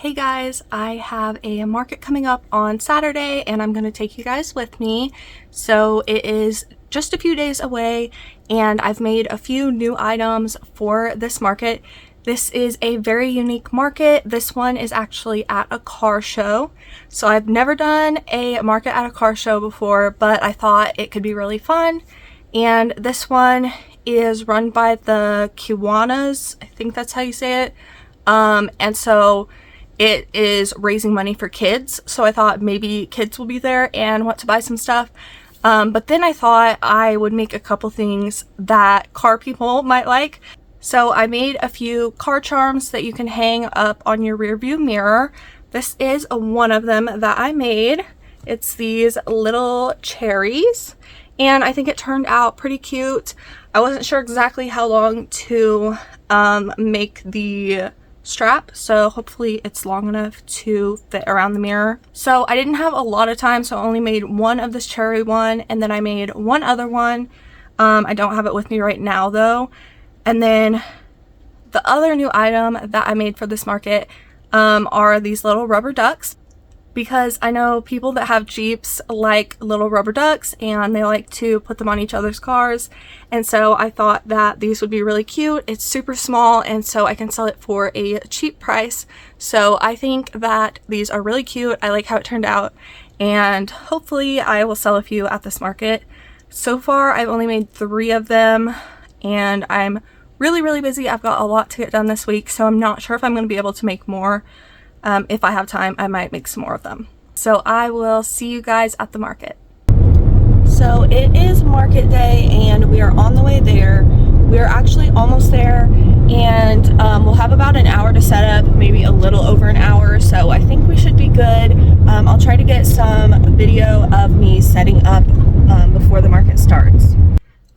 Hey guys, I have a market coming up on Saturday and I'm going to take you guys with me. So it is just a few days away and I've made a few new items for this market. This is a very unique market. This one is actually at a car show. So I've never done a market at a car show before, but I thought it could be really fun. And this one is run by the Kiwanis. I think that's how you say it. And so it is raising money for kids, so I thought maybe kids will be there and want to buy some stuff. But then I thought I would make a couple things that car people might like. So I made a few car charms that you can hang up on your rear view mirror. This is one of them that I made. It's these little cherries, and I think it turned out pretty cute. I wasn't sure exactly how long to make the strap, so hopefully it's long enough to fit around the mirror. So I didn't have a lot of time, so I only made one of this cherry one, and then I made one other one. I don't have it with me right now though. And then the other new item that I made for this market are these little rubber ducks, because I know people that have Jeeps like little rubber ducks and they like to put them on each other's cars. And so I thought that these would be really cute. It's super small, and so I can sell it for a cheap price. So I think that these are really cute. I like how it turned out, and hopefully I will sell a few at this market. So far I've only made 3 of them and I'm really busy. I've got a lot to get done this week, so I'm not sure if I'm going to be able to make more. If I have time, I might make some more of them. So I will see you guys at the market. So it is market day and we are on the way there. We're actually almost there, and we'll have about an hour to set up, maybe a little over an hour. So I think we should be good. I'll try to get some video of me setting up before the market starts.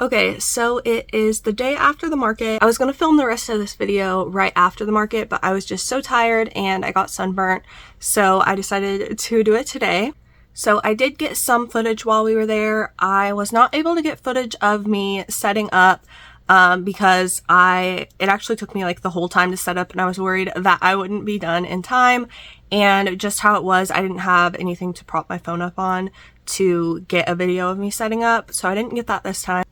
Okay, so it is the day after the market. I was going to film the rest of this video right after the market, but I was just so tired and I got sunburnt, so I decided to do it today. So I did get some footage while we were there. I was not able to get footage of me setting up because it actually took me like the whole time to set up, and I was worried that I wouldn't be done in time. And just how it was, I didn't have anything to prop my phone up on to get a video of me setting up, so I didn't get that this time.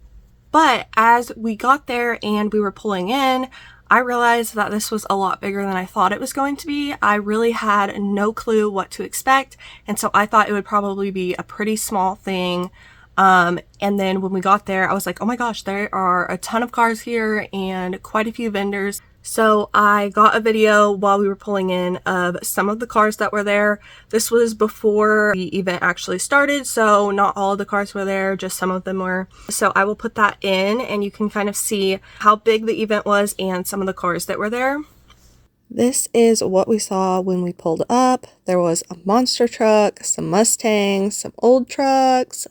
But as we got there and we were pulling in, I realized that this was a lot bigger than I thought it was going to be. I really had no clue what to expect, and so I thought it would probably be a pretty small thing. And then when we got there, I was like, oh my gosh, there are a ton of cars here and quite a few vendors. So I got a video while we were pulling in of some of the cars that were there. This was before the event actually started, so not all of the cars were there, just some of them were. So I will put that in and you can kind of see how big the event was and some of the cars that were there. This is what we saw when we pulled up. There was a monster truck, some Mustangs, some old trucks,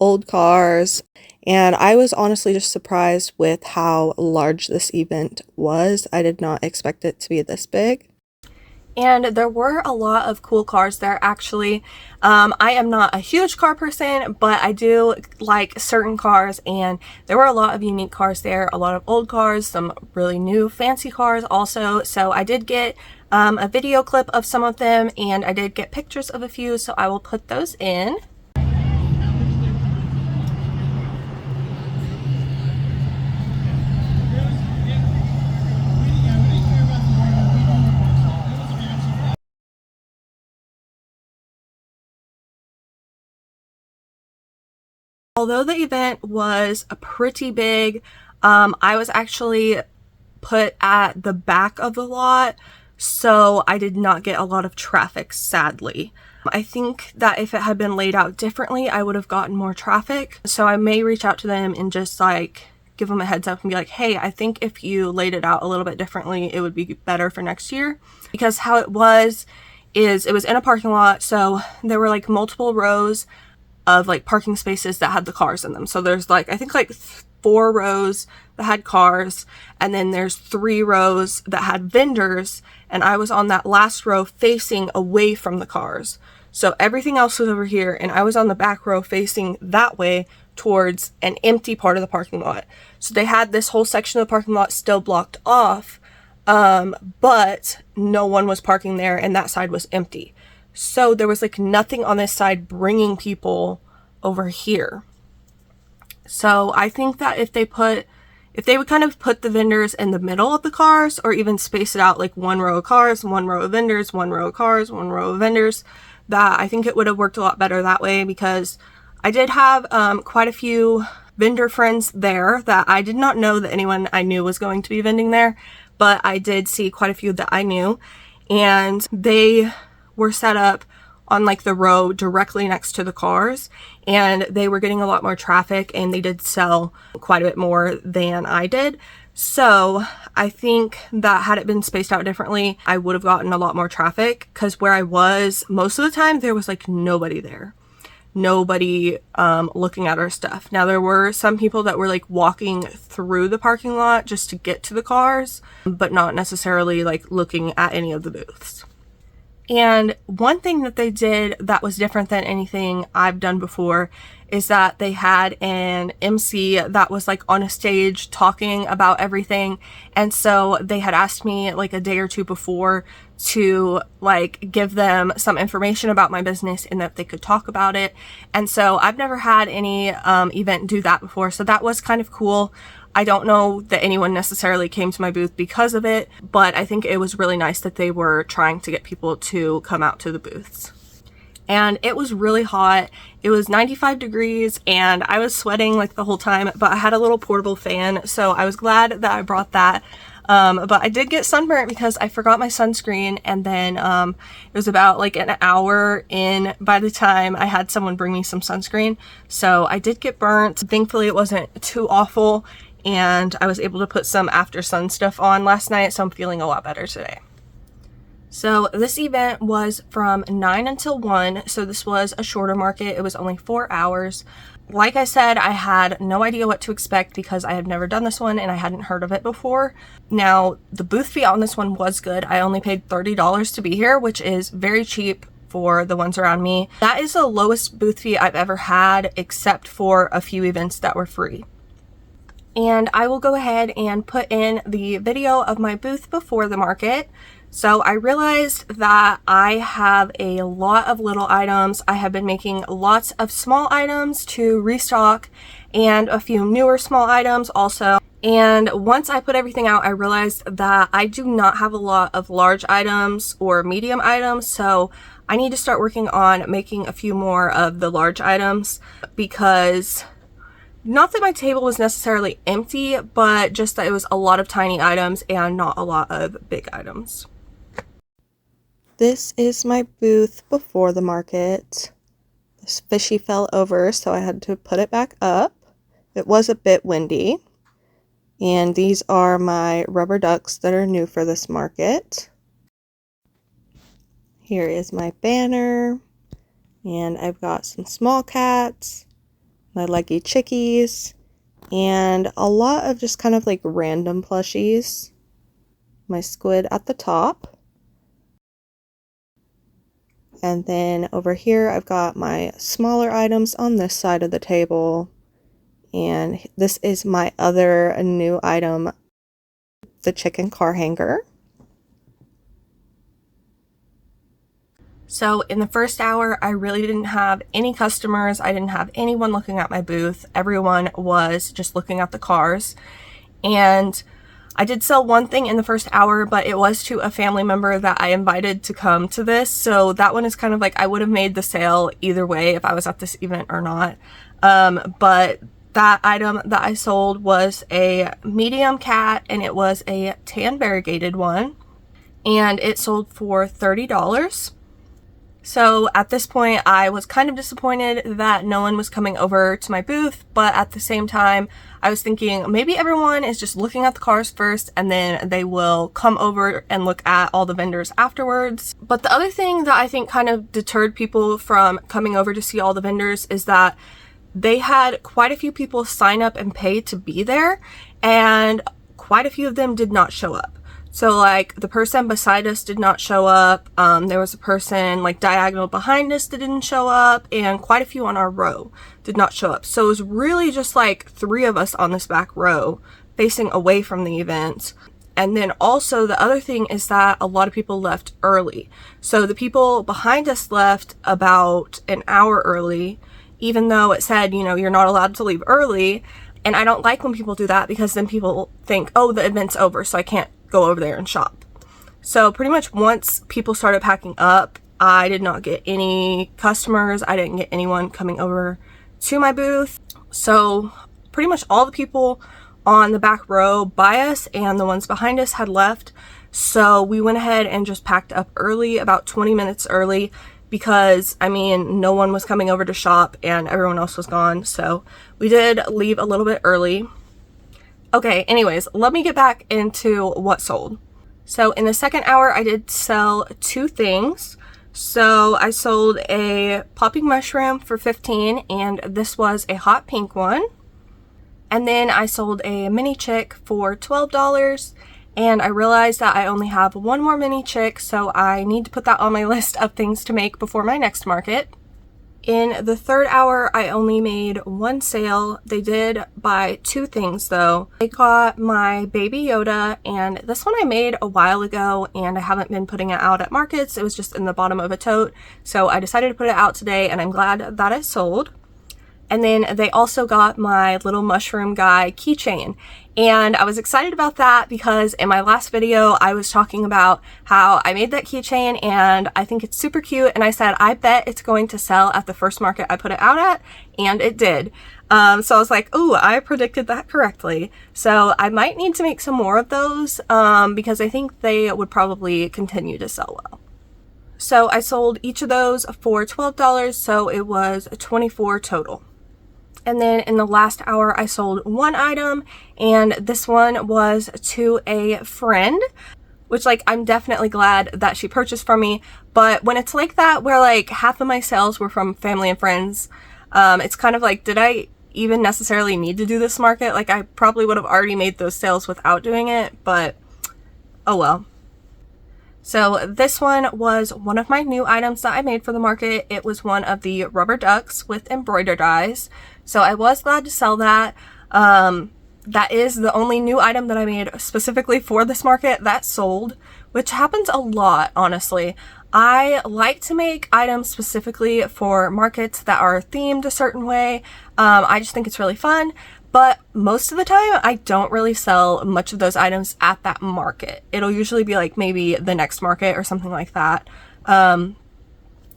old cars, and I was honestly just surprised with how large this event was. I did not expect it to be this big. And there were a lot of cool cars there, actually. I am not a huge car person, but I do like certain cars, and there were a lot of unique cars there, a lot of old cars, some really new fancy cars also. So I did get a video clip of some of them, and I did get pictures of a few, so I will put those in. Although the event was pretty big, I was actually put at the back of the lot, so I did not get a lot of traffic, sadly. I think that if it had been laid out differently, I would have gotten more traffic. So I may reach out to them and just like give them a heads up and be like, hey, I think if you laid it out a little bit differently, it would be better for next year. Because how it was is it was in a parking lot, so there were like multiple rows of like parking spaces that had the cars in them. So there's like, I think like 4 rows that had cars, and then there's 3 rows that had vendors, and I was on that last row facing away from the cars. So everything else was over here, and I was on the back row facing that way towards an empty part of the parking lot. So they had this whole section of the parking lot still blocked off, but no one was parking there and that side was empty. So there was like nothing on this side bringing people over here. So I think that if they would kind of put the vendors in the middle of the cars, or even space it out like one row of cars, one row of vendors, one row of cars, one row of vendors, that I think it would have worked a lot better that way, because I did have quite a few vendor friends there that I did not know that anyone I knew was going to be vending there, but I did see quite a few that I knew, and they were set up on like the row directly next to the cars, and they were getting a lot more traffic, and they did sell quite a bit more than I did. So I think that had it been spaced out differently, I would have gotten a lot more traffic, because where I was most of the time, there was like nobody there. Nobody looking at our stuff. Now there were some people that were like walking through the parking lot just to get to the cars, but not necessarily like looking at any of the booths. And one thing that they did that was different than anything I've done before is that they had an MC that was like on a stage talking about everything. And so they had asked me like a day or two before to like give them some information about my business and that they could talk about it. And so I've never had any event do that before. So that was kind of cool. I don't know that anyone necessarily came to my booth because of it, but I think it was really nice that they were trying to get people to come out to the booths. And it was really hot. It was 95 degrees and I was sweating like the whole time, but I had a little portable fan, so I was glad that I brought that. But I did get sunburnt because I forgot my sunscreen, and then it was about like an hour in by the time I had someone bring me some sunscreen. So I did get burnt. Thankfully it wasn't too awful, and I was able to put some after sun stuff on last night, so I'm feeling a lot better today. So this event was from 9 until 1, so this was a shorter market. It was only 4 hours. Like I said, I had no idea what to expect because I had never done this one and I hadn't heard of it before. Now, the booth fee on this one was good. I only paid $30 to be here, which is very cheap for the ones around me. That is the lowest booth fee I've ever had, except for a few events that were free. And I will go ahead and put in the video of my booth before the market. So I realized that I have a lot of little items. I have been making lots of small items to restock and a few newer small items also. And once I put everything out, I realized that I do not have a lot of large items or medium items. So I need to start working on making a few more of the large items, because not that my table was necessarily empty, but just that it was a lot of tiny items and not a lot of big items. This is my booth before the market. This fishy fell over, so I had to put it back up. It was a bit windy. And these are my rubber ducks that are new for this market. Here is my banner. And I've got some small cats, my leggy chickies, and a lot of just kind of like random plushies. My squid at the top. And then over here, I've got my smaller items on this side of the table. And this is my other new item, the chicken car hanger. So in the first hour, I really didn't have any customers. I didn't have anyone looking at my booth. Everyone was just looking at the cars. And I did sell one thing in the first hour, but it was to a family member that I invited to come to this. So that one is kind of like, I would have made the sale either way if I was at this event or not. But that item that I sold was a medium cat, and it was a tan variegated one, and it sold for $30. So at this point, I was kind of disappointed that no one was coming over to my booth, but at the same time, I was thinking maybe everyone is just looking at the cars first and then they will come over and look at all the vendors afterwards. But the other thing that I think kind of deterred people from coming over to see all the vendors is that they had quite a few people sign up and pay to be there, and quite a few of them did not show up. So like the person beside us did not show up. There was a person like diagonal behind us that didn't show up, and quite a few on our row did not show up. So it was really just like 3 of us on this back row facing away from the event. And then also the other thing is that a lot of people left early. So the people behind us left about an hour early, even though it said, you know, you're not allowed to leave early. And I don't like when people do that because then people think, oh, the event's over, so I can't go over there and shop. So pretty much once people started packing up, I did not get any customers. I didn't get anyone coming over to my booth. So pretty much all the people on the back row by us and the ones behind us had left. So we went ahead and just packed up early, about 20 minutes early, because I mean, no one was coming over to shop and everyone else was gone. So we did leave a little bit early. Okay, anyways, let me get back into what sold. So in the second hour, I did sell 2 things. So I sold a popping mushroom for $15, and this was a hot pink one. And then I sold a mini chick for $12, and I realized that I only have one more mini chick, so I need to put that on my list of things to make before my next market. In the third hour, I only made 1 sale. They did buy 2 things though. They got my baby Yoda, and this one I made a while ago and I haven't been putting it out at markets. It was just in the bottom of a tote. So I decided to put it out today, and I'm glad that it sold. And then they also got my little mushroom guy keychain. And I was excited about that because in my last video, I was talking about how I made that keychain and I think it's super cute. And I said, I bet it's going to sell at the first market I put it out at, and it did. So I was like, ooh, I predicted that correctly. So I might need to make some more of those because I think they would probably continue to sell well. So I sold each of those for $12, so it was $24 total. And then in the last hour, I sold 1 item, and this one was to a friend, which like I'm definitely glad that she purchased from me. But when it's like that, where like half of my sales were from family and friends, it's kind of like, did I even necessarily need to do this market? Like I probably would have already made those sales without doing it, but oh well. So this one was one of my new items that I made for the market. It was one of the rubber ducks with embroidered eyes. So I was glad to sell that. That is the only new item that I made specifically for this market that sold, which happens a lot, honestly. I like to make items specifically for markets that are themed a certain way. I just think it's really fun. But most of the time, I don't really sell much of those items at that market. It'll usually be like maybe the next market or something like that.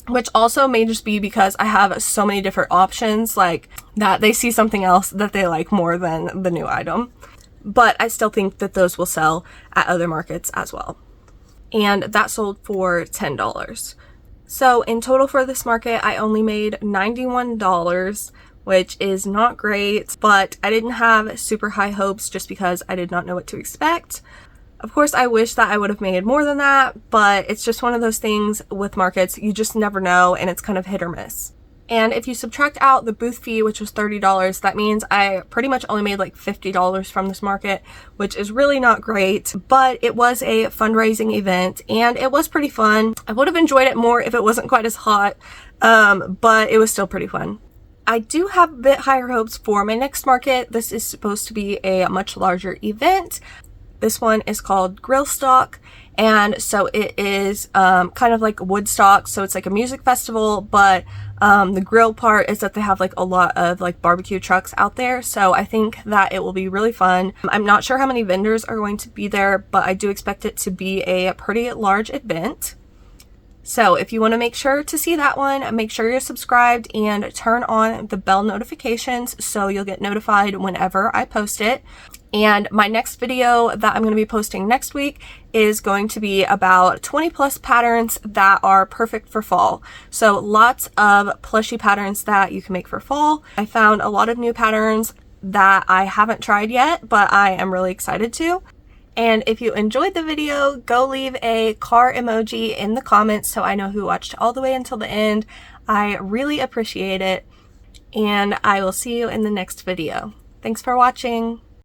Which also may just be because I have so many different options, like that they see something else that they like more than the new item. But I still think that those will sell at other markets as well. And that sold for $10. So in total for this market, I only made $91. Which is not great, but I didn't have super high hopes just because I did not know what to expect. Of course, I wish that I would have made more than that, but it's just one of those things with markets, you just never know, and it's kind of hit or miss. And if you subtract out the booth fee, which was $30, that means I pretty much only made like $50 from this market, which is really not great, but it was a fundraising event and it was pretty fun. I would have enjoyed it more if it wasn't quite as hot, but it was still pretty fun. I do have a bit higher hopes for my next market. This is supposed to be a much larger event. This one is called Grill Stock, and so it is kind of like Woodstock, so it's like a music festival, but the grill part is that they have like a lot of like barbecue trucks out there, so I think that it will be really fun. I'm not sure how many vendors are going to be there, but I do expect it to be a pretty large event. So if you want to make sure to see that one, make sure you're subscribed and turn on the bell notifications so you'll get notified whenever I post it. And my next video that I'm going to be posting next week is going to be about 20 plus patterns that are perfect for fall. So lots of plushie patterns that you can make for fall. I found a lot of new patterns that I haven't tried yet, but I am really excited to. And if you enjoyed the video, go leave a car emoji in the comments so I know who watched all the way until the end. I really appreciate it. And I will see you in the next video. Thanks for watching.